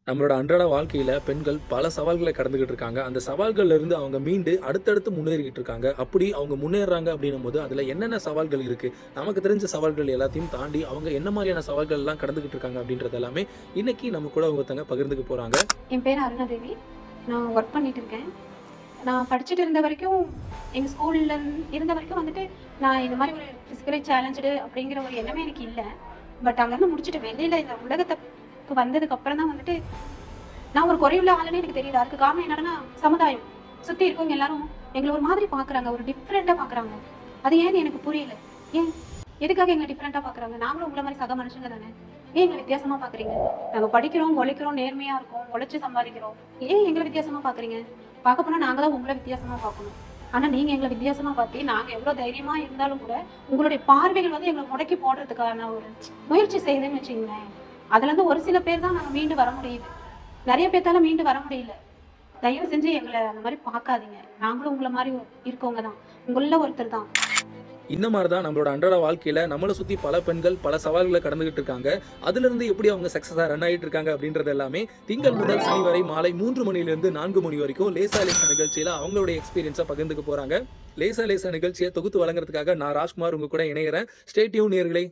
நம்மளோட அன்றாட வாழ்க்கையில பெண்கள் பல சவால்களை கடந்துகிட்டு இருக்காங்க. அந்த சவால்கள்ல இருந்து அவங்க மீண்டு அடுத்தடுத்து முன்னேறிக்கிட்டு இருக்காங்க. அப்படி அவங்க முன்னேறுறாங்க அப்படின்னும்போது, அதுல என்னென்ன சவால்கள் இருக்கு? நமக்கு தெரிஞ்ச சவால்கள் எல்லாத்தையும் தாண்டி, அவங்க என்ன மாரியான சவால்கள்லாம் கடந்துகிட்டு இருக்காங்க அப்படின்றது எல்லாமே, இன்னைக்கு நம்ம கூட ஒருத்தங்க பகிர்ந்துக்க போறாங்க. என் பேரு அருணாதேவி. நான் ஒர்க் பண்ணிட்டு இருக்கேன். நான் படிச்சுட்டு இருந்த வரைக்கும், எங்க ஸ்கூல்ல இருந்த வரைக்கும் வந்துட்டு, நான் இந்த மாரி ஒரு பிசிக்கலி சேலஞ்சுடு அப்படிங்கிற ஒரு எண்ணமே எனக்கு இல்ல. பட் அங்கருந்து முடிச்சுட்டு வெளியில இந்த உலகத்துக்கு வந்ததுக்கு அப்புறம் தான் வந்துட்டு, நான் ஒரு குறைவுள்ள ஆளுன்னு எனக்கு தெரியுது. அதுக்கு காரணம் என்னன்னா, சமுதாயம். சுத்தி இருக்கவங்க எல்லாரும் எங்கள ஒரு மாதிரி பார்க்குறாங்க. ஒரு டிஃபரெண்ட்டா பார்க்குறாங்க. அது ஏன்னு எனக்கு புரியல. ஏன்? எதுக்காக எங்கள டிஃபரெண்ட்டா பார்க்குறாங்க? நாங்களும் உங்கள மாரி சக மனுஷங்க தானே. ஏன் எங்கள வித்தியாசமா பார்க்குறீங்க? நாங்க படிக்கிறோம், உழைக்கிறோம், நேர்மையா இருக்கோம், உழைச்சு சம்பாதிக்கிறோம். ஏன் எங்கள வித்தியாசமா பார்க்குறீங்க? பார்க்க போனா நாங்க தான் உங்கள வித்தியாசமா பார்க்கணும். ஆனா நீங்க எங்கள வித்தியாசமா பார்த்து, நாங்க எவ்வளோ தைரியமா இருந்தாலும் கூட, உங்களுடைய பார்வைகள் வந்து எங்கள முடக்கி போடுறதுக்கான ஒரு முயற்சி செய்யுதுன்னு வச்சுக்கங்களேன். அதுலருந்து ஒரு சில பேர் தான் நாங்க மீண்டு வர முடியுது. நெறைய பேத்தால மீண்டு வர முடியல. தயவு செஞ்சு எங்கள அந்த மாரி பார்க்காதீங்க. நாங்களும் உங்கள மாரி இருக்கவங்க தான். உங்கள்ல ஒருத்தர் தான். இந்த மாரி தான் நம்மளோட அன்றாட வாழ்க்கையில நம்மள சுத்தி பல பெண்கள் பல சவால்கள கடந்துகிட்டு இருக்காங்க. அதிலிருந்து எப்படி அவங்க சக்சஸா ரன் ஆயிட்டு இருக்காங்க அப்படின்றது எல்லாமே, திங்கள் முதல் சனி வரை மாலை 3 மணியிலிருந்து 4 மணி வரைக்கும் லேசா லேசா நிகழ்ச்சியில அவங்களுடைய எக்ஸ்பீரியன்ஸ பகிர்ந்துக்க போறாங்க. லேசா லேசா நிகழ்ச்சிய தொகுத்து வழங்குறதுக்காக நான் ராஜ்குமார் உங்க கூட இணையறேன். ஸ்டே டியூன் நேயர்களே.